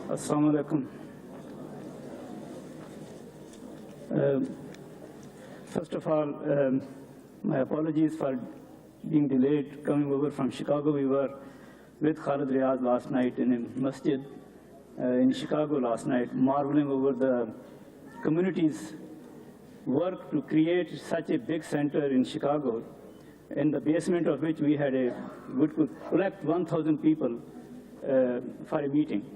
Assalamu alaikum. First of all, my apologies for being delayed coming over from Chicago. We were with Khalid Riaz last night in a masjid in Chicago last night, marveling over the community's work to create such a big center in Chicago, in the basement of which we could collect 1,000 people for a meeting.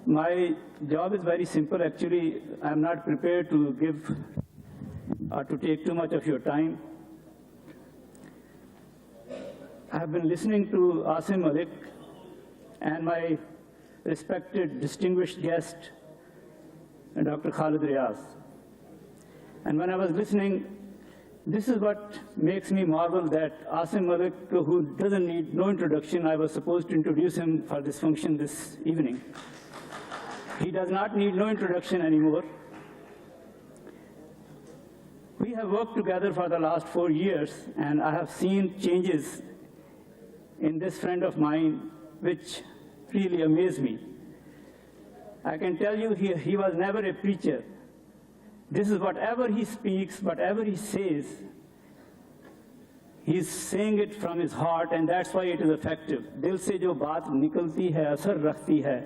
My job is very simple. Actually, I'm not prepared to give or to take too much of your time. I have been listening to Asim Malik and my respected, distinguished guest, Dr. Khalid Riaz. And when I was listening, this is what makes me marvel that Asim Malik, who doesn't need no introduction, I was supposed to introduce him for this function this evening. He does not need no introduction anymore. We have worked together for the last 4 years, and I have seen changes in this friend of mine which really amaze me. I can tell you he was never a preacher. This is whatever he speaks, whatever he says, he's saying it from his heart, and that's why it is effective. Dil se jo baat nikalti hai, asar rakhti hai,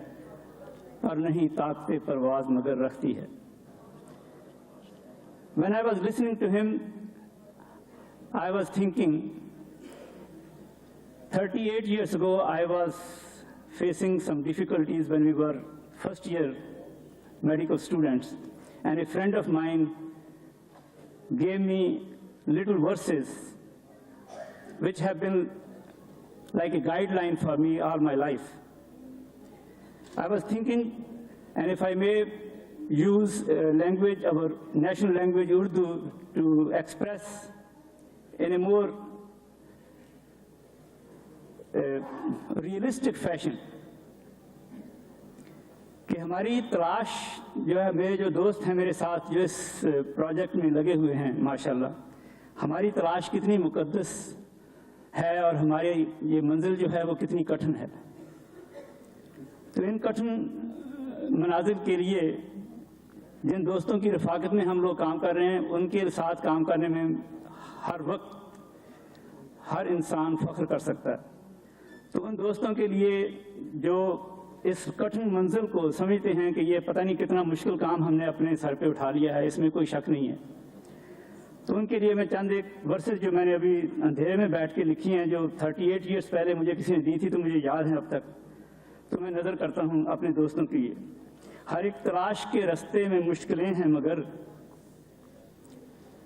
par nahi taakte parwaaz magar rakhti hai. When I was listening to him, I was thinking, 38 years ago, I was facing some difficulties when we were first-year medical students, and a friend of mine gave me little verses which have been like a guideline for me all my life. I was thinking, and if I may use language, our national language, Urdu, to express in a more realistic fashion, कि हमारी तलाश जो है, मेरे जो दोस्त हैं मेरे साथ जो इस प्रोजेक्ट में लगे हुए हैं माशाल्लाह, हमारी तलाश कितनी मुकद्दस है और हमारी ये मंजिल जो है वो कितनी कठिन है। तो इन कठिन मनाजिल के लिए जिन दोस्तों की रफाकत में हम लोग काम कर रहे हैं, उनके साथ काम करने में हर वक्त हर इंसान फख्र कर सकता है। तो उन दोस्तों के लिए जो इस कठिन मंजिल को समझते हैं कि ये पता नहीं कितना मुश्किल काम हमने अपने सर पे उठा लिया है, इसमें कोई शक नहीं है, तो उनके लिए मैं चंद एक वर्सेस जो मैंने अभी अंधेरे में बैठ के लिखी हैं, जो 38 ईयर्स पहले मुझे किसी ने दी थी, तो मुझे याद है अब तक, तो मैं नज़र करता हूँ अपने दोस्तों के लिए। हर एक तलाश के रास्ते में मुश्किलें हैं मगर,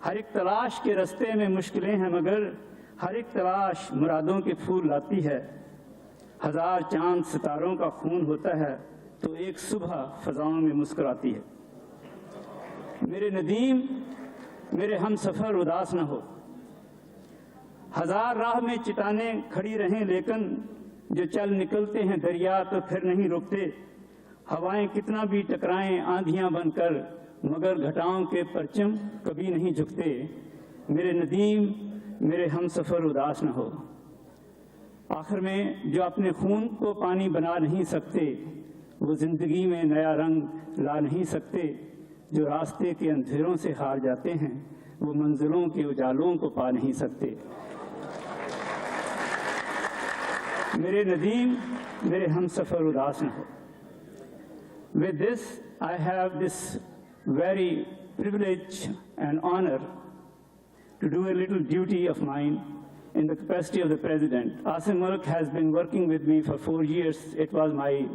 हर एक तलाश के रास्ते में मुश्किलें हैं मगर, हर एक तलाश मुरादों के फूल लाती है। हजार चांद सितारों का खून होता है तो एक सुबह फजाओं में मुस्कुराती है। मेरे नदीम मेरे हम सफ़र उदास न हो, हजार राह में चट्टानें खड़ी रहें लेकिन जो चल निकलते हैं दरिया तो फिर नहीं रुकते। हवाएं कितना भी टकराएं आंधियां बनकर मगर घटाओं के परचम कभी नहीं झुकते। मेरे नदीम मेरे हम सफ़र उदास न हो। आखिर में जो अपने खून को पानी बना नहीं सकते, वो ज़िंदगी में नया रंग ला नहीं सकते। जो रास्ते के अंधेरों से हार जाते हैं, वो मंजिलों के उजालों को पा नहीं सकते। मेरे नदीम मेरे हम सफ़र उदास न हो। With this, I have this very privilege and honor to do a little duty of mine in the capacity of the President. Asim Malik has been working with me for 4 years. It was my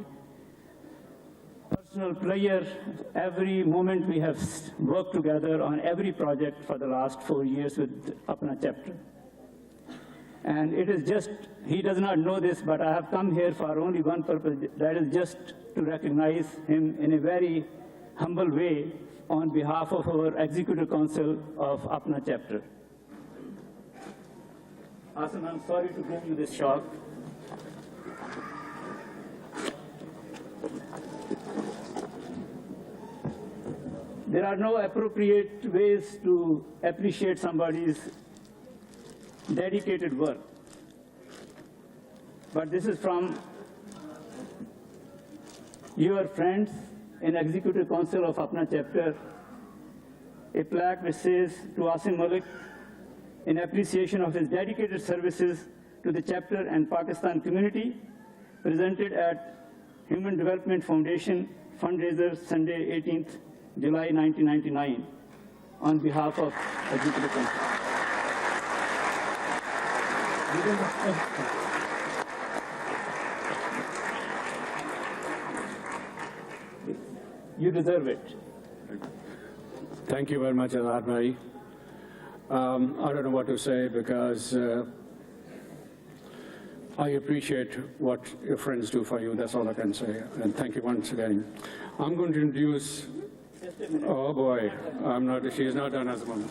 personal pleasure. Every moment we have worked together on every project for the last 4 years with Apna chapter. And it is just, he does not know this, but I have come here for only one purpose, that is just to recognize him in a very humble way on behalf of our Executive Council of Apna chapter. Asim, I'm sorry to give you this shock. There are no appropriate ways to appreciate somebody's dedicated work. But this is from your friends in Executive Council of Apna Chapter a plaque which says to Asim Malik, in appreciation of his dedicated services to the chapter and Pakistan community, presented at Human Development Foundation Fundraiser, Sunday, 18th July 1999, on behalf of Executive Council. You deserve it. Thank you very much, Azhar Bhai. I don't know what to say because I appreciate what your friends do for you. That's all I can say. And thank you once again. I'm going to introduce, oh boy, she's not done as a moment.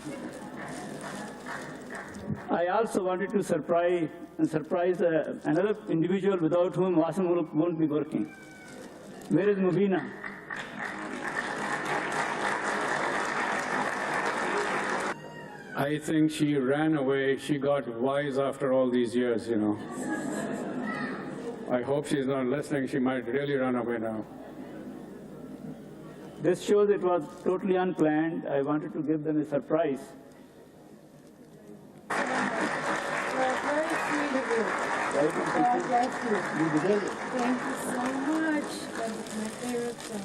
I also wanted to surprise another individual without whom Asim Malik won't be working. Where is Mubina? I think she ran away. She got wise after all these years, you know. I hope she's not listening. She might really run away now. This shows it was totally unplanned. I wanted to give them a surprise. Well, very sweet of you. God bless you. You deserve it. Thank you so much. That's my favorite thing.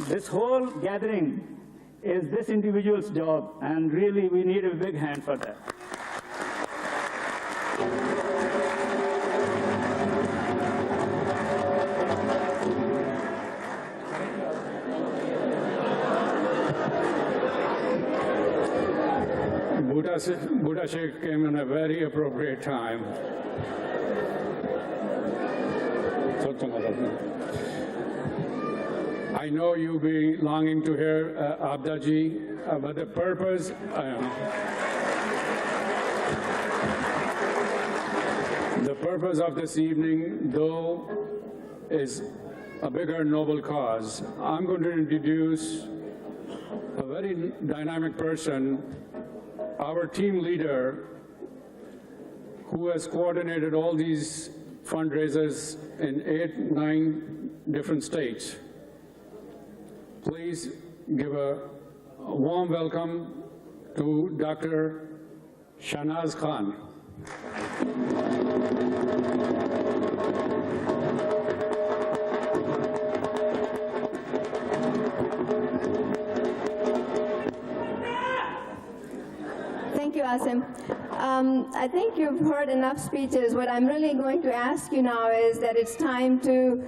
This whole gathering is this individual's job, and really we need a big hand for that. Buddha Sheikh came in a very appropriate time. I know you'll be longing to hear Abda ji, but the purpose, the purpose of this evening, though, is a bigger noble cause. I'm going to introduce a very dynamic person, our team leader, who has coordinated all these fundraisers in 8-9 different states. Please give a warm welcome to Dr. Shanaz Khan. Thank you, Asim. I think you've heard enough speeches. What I'm really going to ask you now is that it's time to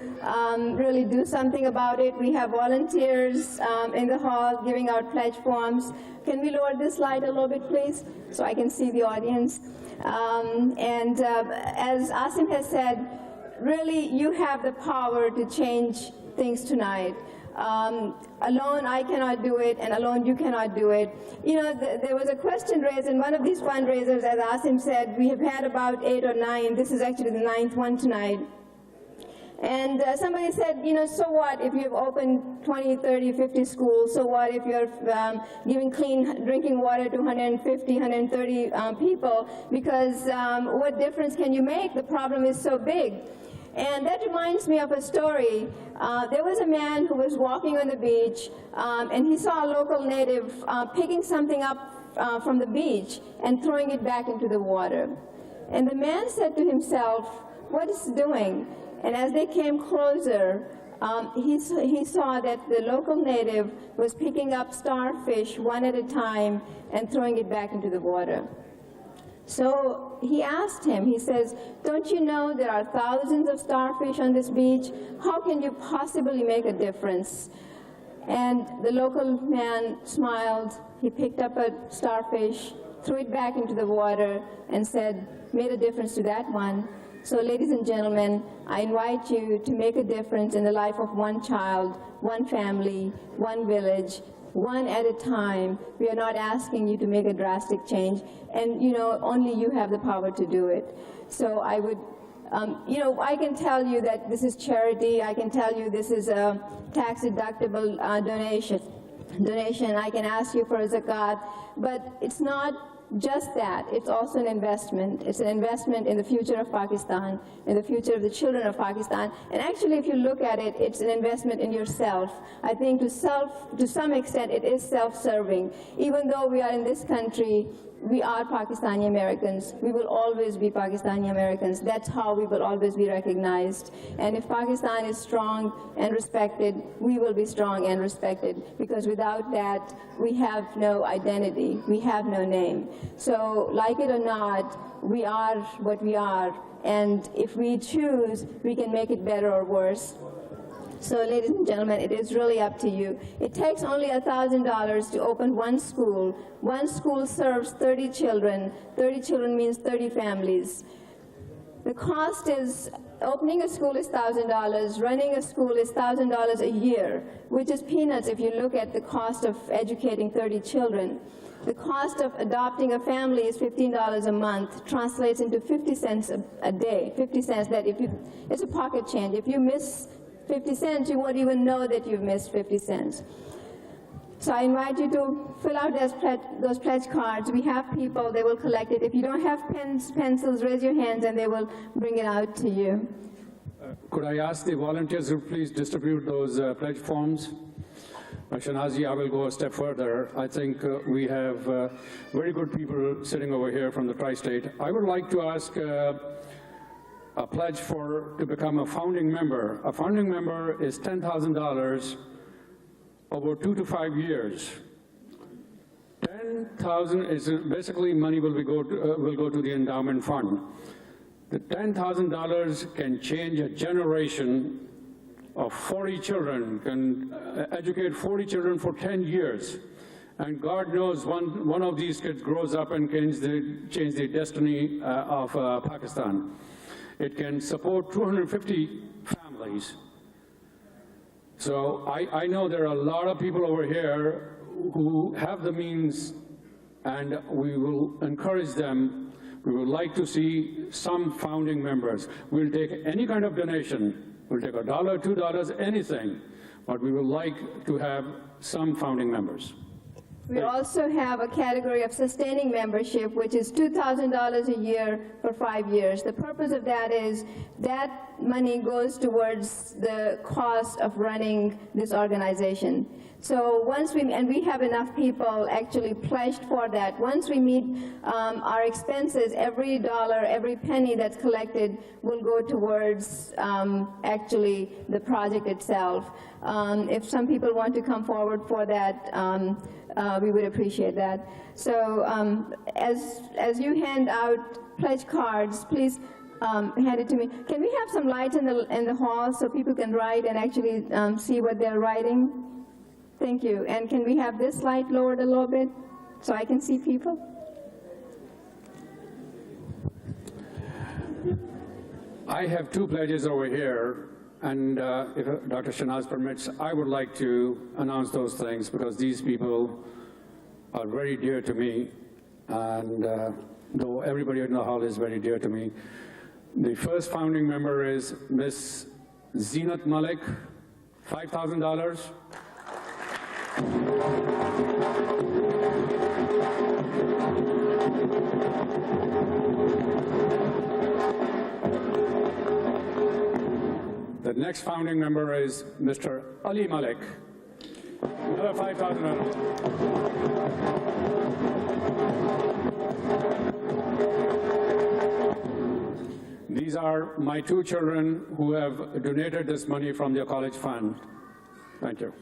really do something about it. We have volunteers in the hall giving out pledge forms. Can we lower this light a little bit, please, so I can see the audience? As Asim has said, really you have the power to change things tonight. Alone I cannot do it, and alone you cannot do it. You know, there was a question raised in one of these fundraisers, as Asim said, we have had about 8 or 9. This is actually the 9th one tonight. And somebody said, you know, so what if you've opened 20, 30, 50 schools? So what if you're giving clean drinking water to 150, 130 people? Because what difference can you make? The problem is so big. And that reminds me of a story. There was a man who was walking on the beach, and he saw a local native picking something up from the beach and throwing it back into the water. And the man said to himself, what is he doing? And as they came closer, he saw that the local native was picking up starfish one at a time and throwing it back into the water. So he asked him, he says, don't you know there are thousands of starfish on this beach? How can you possibly make a difference? And the local man smiled. He picked up a starfish, threw it back into the water, and said, made a difference to that one. So ladies and gentlemen, I invite you to make a difference in the life of one child, one family, one village, one at a time. We are not asking you to make a drastic change, and you know, only you have the power to do it. So I would, you know, I can tell you that this is charity. I can tell you this is a tax-deductible donation. I can ask you for a zakat, but it's not just that. It's also an investment. It's an investment in the future of Pakistan, in the future of the children of Pakistan. And actually, if you look at it, it's an investment in yourself. I think to some extent, it is self-serving. Even though we are in this country, we are Pakistani Americans. We will always be Pakistani Americans. That's how we will always be recognized. And if Pakistan is strong and respected, we will be strong and respected, because without that, we have no identity. We have no name. So, like it or not, we are what we are. And if we choose, we can make it better or worse. So, ladies and gentlemen, it is really up to you. It takes only $1,000 to open one school. One school serves 30 children. 30 children means 30 families. The cost is, opening a school is $1,000, running a school is $1,000 a year, which is peanuts if you look at the cost of educating 30 children. The cost of adopting a family is $15 a month, translates into 50 cents a day. 50 cents that it's a pocket change. If you miss 50 cents, you won't even know that you've missed 50 cents. So I invite you to fill out those pledge cards. We have people, they will collect it. If you don't have pens, pencils, raise your hands and they will bring it out to you. Could I ask the volunteers to please distribute those pledge forms? Shanazi, I will go a step further. I think we have very good people sitting over here from the tri-state. I would like to ask a pledge to become a founding member. A founding member is $10,000 over 2 to 5 years. 10,000 is basically money will go to the endowment fund. The $10,000 can change a generation of 40 children, can educate 40 children for 10 years. And God knows one of these kids grows up and change the destiny of Pakistan. It can support 250 families. So I know there are a lot of people over here who have the means, and we will encourage them. We would like to see some founding members. We'll take any kind of donation. We'll take $1, $2, anything, but we would like to have some founding members. We also have a category of sustaining membership, which is $2,000 a year for 5 years. The purpose of that is that money goes towards the cost of running this organization. So once and we have enough people actually pledged for that. Once we meet our expenses, every dollar, every penny that's collected will go towards actually the project itself. If some people want to come forward for that, we would appreciate that. So as you hand out pledge cards, please hand it to me. Can we have some lights in the hall so people can write and actually see what they're writing? Thank you. And can we have this light lowered a little bit so I can see people? I have 2 pledges over here, and if Dr. Shanaz permits, I would like to announce those things because these people are very dear to me, and though everybody in the hall is very dear to me. The first founding member is Ms. Zeenat Malik, $5,000. The next founding member is Mr. Ali Malik. Another $5,000. These are my 2 children who have donated this money from their college fund. Thank you.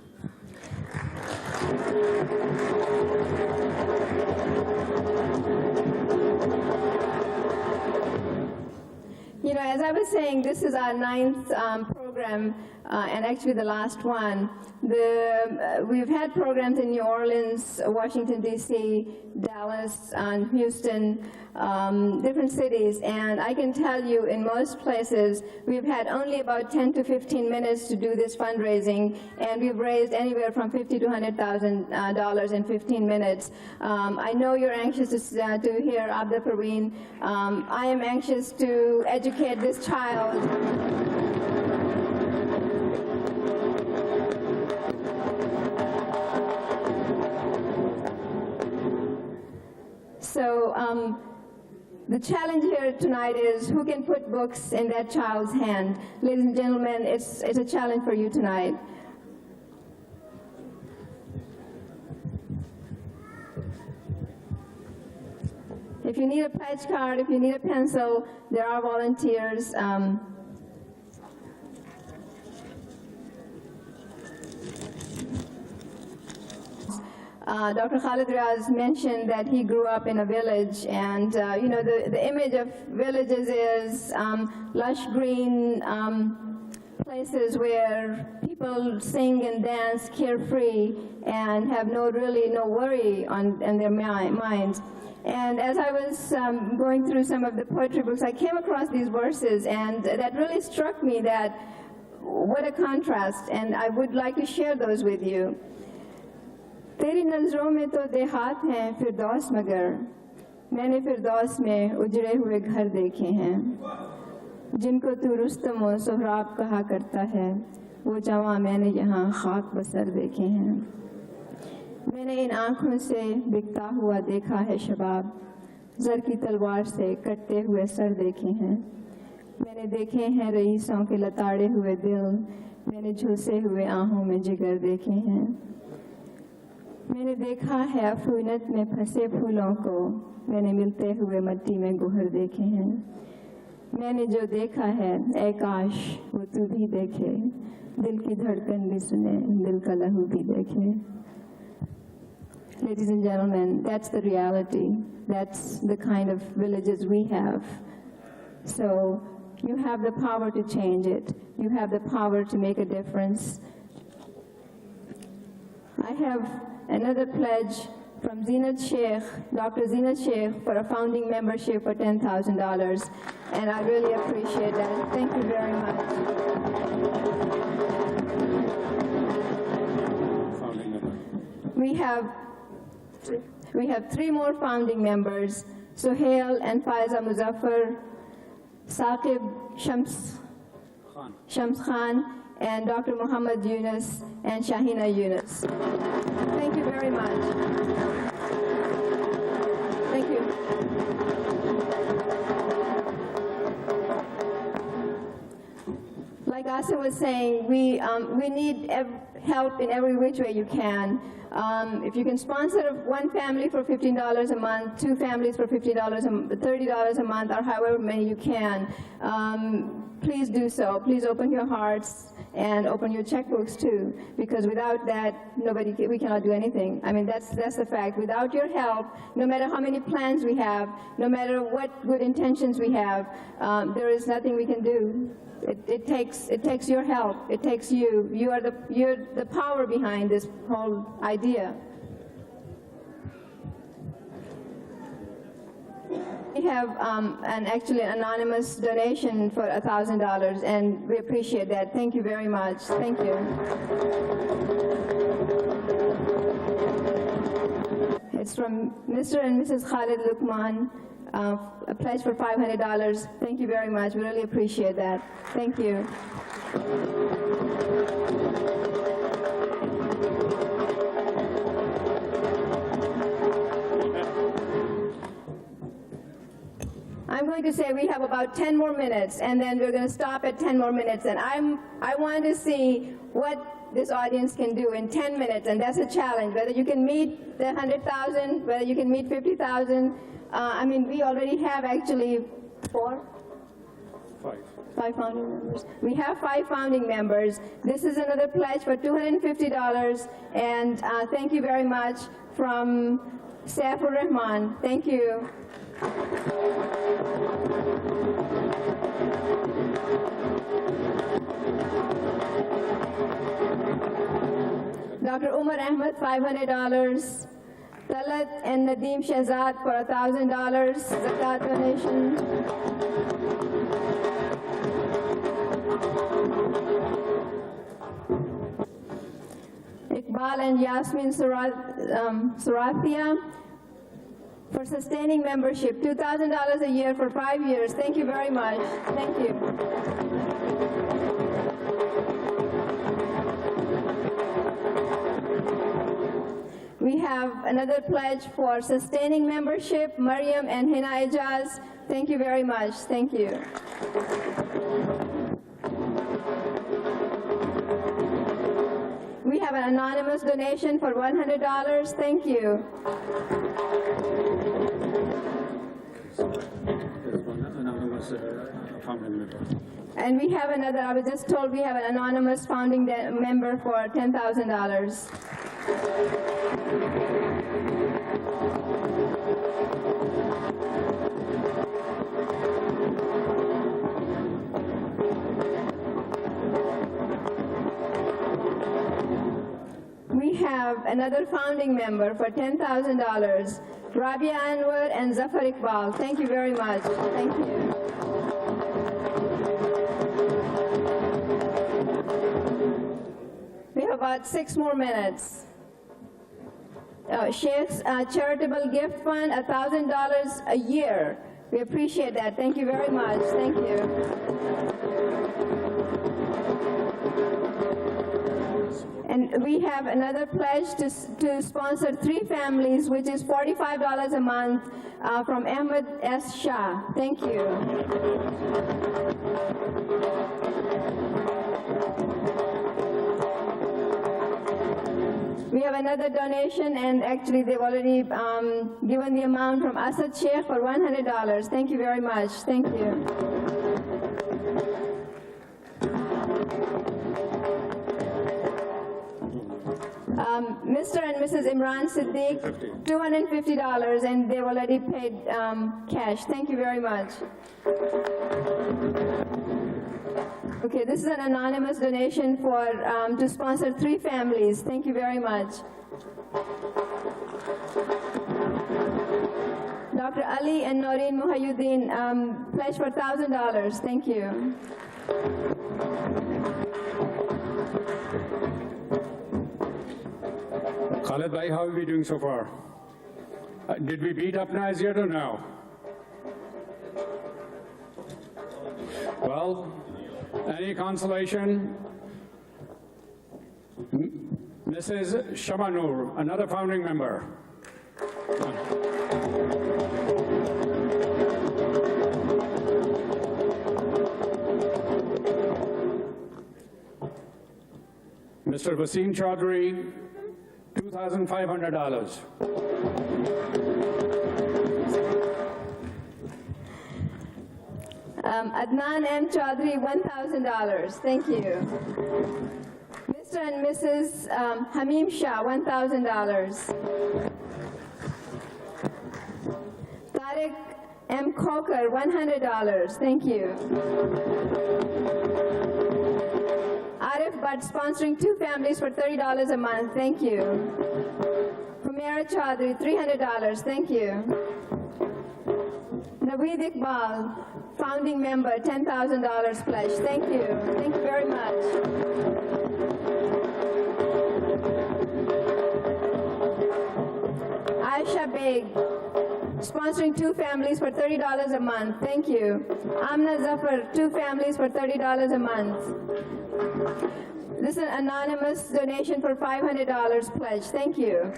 You know, as I was saying, this is our 9th program, and actually the last one. We've had programs in New Orleans, Washington, D.C., Dallas, and Houston, different cities, and I can tell you in most places we've had only about 10 to 15 minutes to do this fundraising, and we've raised anywhere from $50,000 to $100,000 in 15 minutes. I know you're anxious to hear Abda Parveen. I am anxious to educate this child. So The challenge here tonight is who can put books in that child's hand. Ladies and gentlemen, it's a challenge for you tonight. If you need a pledge card, if you need a pencil, there are volunteers. Dr. Khalid Riaz mentioned that he grew up in a village, and you know, the image of villages is lush green places where people sing and dance carefree and have no worry in their minds. And as I was going through some of the poetry books, I came across these verses, and that really struck me that what a contrast, and I would like to share those with you. तेरी नज़रों में तो देहात हैं फिरदौस मगर मैंने फिरदौस में उजड़े हुए घर देखे हैं जिनको तू रुस्तम और सोहराब कहा करता है वो जवां मैंने यहाँ खाक बसर देखे हैं मैंने इन आँखों से बिकता हुआ देखा है शबाब ज़र की तलवार से कटते हुए सर देखे हैं मैंने देखे हैं रईसों के लताड़े हुए दिल मैंने झुलसे हुए आहों में जिगर देखे हैं मैंने देखा है अफूनत में फंसे फूलों को मैंने मिलते हुए मिट्टी में गुहर देखे हैं मैंने जो देखा है ऐ काश वो तू भी देखे दिल की धड़कन भी सुने दिल का लहू भी देखे Ladies and gentlemen, that's the reality. That's the kind of villages we have. So you have the power to change it. You have the power to make a difference. I have another pledge from Zinat Sheikh, Dr. Zinat Sheikh, for a founding membership for $10,000, and I really appreciate that. Thank you very much. Founding member. We have three more founding members, Suhail and Faiza Muzaffar, Saqib Shams Khan, and Dr. Muhammad Yunus and Shahina Yunus. Thank you very much. Thank you. Like Asa was saying, we need help in every which way you can. If you can sponsor one family for $15 a month, two families for $30 a month, or however many you can, please do so. Please open your hearts and open your checkbooks too, because without that, we cannot do anything. I mean, that's the fact. Without your help, no matter how many plans we have, no matter what good intentions we have, there is nothing we can do. It takes your help. It takes you. You're the power behind this whole idea. We have actually an anonymous donation for $1,000, and we appreciate that. Thank you very much. Thank you. It's from Mr. and Mrs. Khalid Lukman, a pledge for $500. Thank you very much. We really appreciate that. Thank you. I'm going to say we have about 10 more minutes, and then we're going to stop at 10 more minutes. And I want to see what this audience can do in 10 minutes, and that's a challenge. Whether you can meet the 100,000, whether you can meet 50,000. I mean, we already have actually five founding members. We have 5 founding members. This is another pledge for $250, and thank you very much from Saifur Rahman. Thank you. Dr. Umar Ahmed, $500. Talat and Nadeem Shahzad for $1,000 zakat donation. Iqbal and Yasmin Surathia for sustaining membership, $2,000 a year for 5 years. Thank you very much. Thank you. We have have another pledge for sustaining membership, Mariam and Hina Ijaz. Thank you very much. Thank you. We have an anonymous donation for $100. Thank you. And we have another, I was just told we have an anonymous founding member for $10,000. We have another founding member for $10,000, Rabia Anwar and Zafar Iqbal. Thank you very much. Thank you. We have about 6 more minutes. Sheikh's charitable gift fund, $1,000 a year. We appreciate that. Thank you very much. Thank you. And we have another pledge to sponsor 3 families, which is $45 a month from Ahmed S. Shah. Thank you. We have another donation, and actually they've already given the amount from Asad Sheikh for $100. Thank you very much. Thank you. Mr. and Mrs. Imran Siddiq, $250, and they've already paid cash. Thank you very much. Okay, this is an anonymous donation for to sponsor 3 families. Thank you very much. Dr. Ali and Noreen Muhayyuddin pledge for $1,000. Thank you. Khalid bhai, how are we doing so far? Did we beat Upnice yet or no? Well, any consolation? Mrs. Shamanur, another founding member. Mr. Wasim Chaudhry, $2,500. Adnan M. Chaudhry, $1,000. Thank you. Mr. and Mrs. Hamim Shah, $1,000. Tariq M. Coker, $100. Thank you. Arif Bhatt sponsoring 2 families for $30 a month. Thank you. Humaira Chaudhry, $300. Thank you. Naveed Iqbal, founding member, $10,000 pledge. Thank you. Thank you very much. Aisha Beg, sponsoring 2 families for $30 a month. Thank you. Amna Zafar, 2 families for $30 a month. This is an anonymous donation for $500 pledge. Thank you.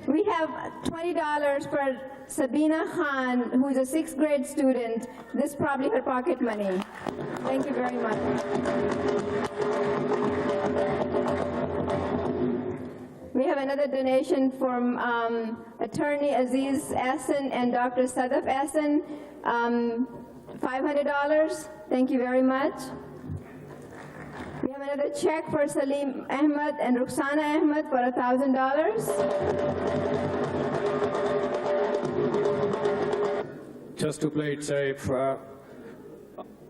We have $20 for Sabina Khan, who is a 6th grade student. This is probably her pocket money. Thank you very much. We have another donation from attorney Aziz Ahsan and Dr. Sadaf Ahsan, $500. Thank you very much. We have another check for Salim Ahmed and Ruxana Ahmed for $1,000. Just to play it safe,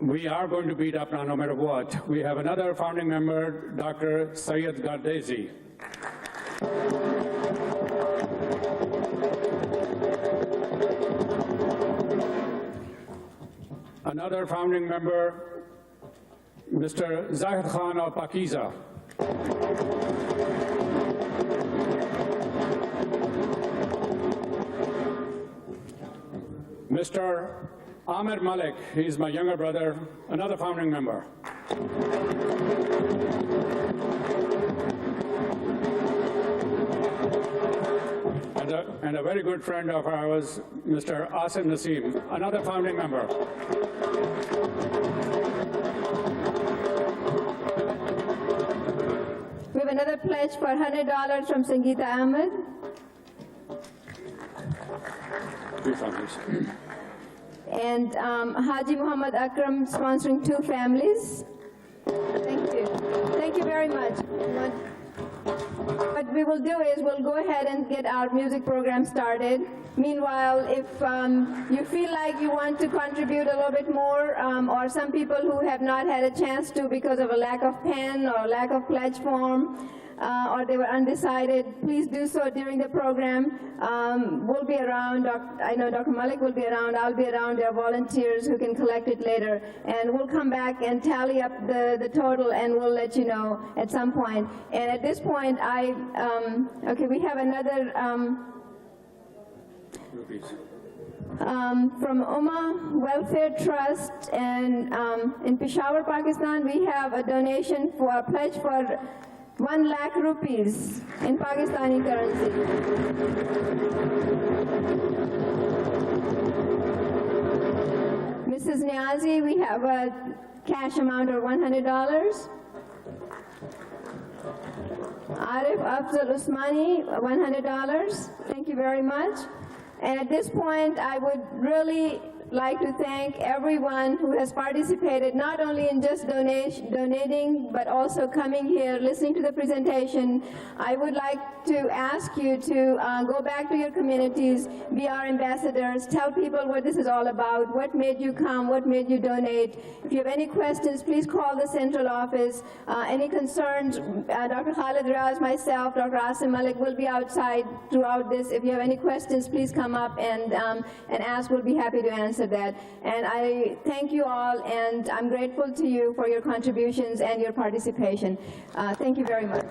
we are going to beat up now no matter what. We have another founding member, Dr. Syed Gardezi. Another founding member, Mr. Zahid Khan of Pakiza. Mr. Amir Malik, he's my younger brother, another founding member. and a very good friend of ours, Mr. Asim Naseem, another founding member. We have another pledge for $100 from Sangeeta Ahmed. Three families. And Haji Muhammad Akram sponsoring 2 families. Thank you. Thank you very much. What we will do is we'll go ahead and get our music program started. Meanwhile, if you feel like you want to contribute a little bit more, or some people who have not had a chance to because of a lack of pen or lack of pledge form, or they were undecided, please do so during the program. We'll be around. I know Dr. Malik will be around. I'll be around. There are volunteers who can collect it later. And we'll come back and tally up the total, and we'll let you know at some point. And at this point, okay, we have another from Umma Welfare Trust, and in Peshawar, Pakistan, we have a donation for a pledge for 1 lakh rupees in Pakistani currency. Mrs. Niazi, we have a cash amount of $100. Arif Afzal Usmani, $100. Thank you very much. And at this point, I would really like to thank everyone who has participated, not only in just donating, but also coming here, listening to the presentation. I would like to ask you to go back to your communities, be our ambassadors, tell people what this is all about, what made you come, what made you donate. If you have any questions, please call the central office. Any concerns, Dr. Khalid Raz, myself, Dr. Asim Malik will be outside throughout this. If you have any questions, please come up and ask. We'll be happy to answer that. And I thank you all, and I'm grateful to you for your contributions and your participation. Thank you very much.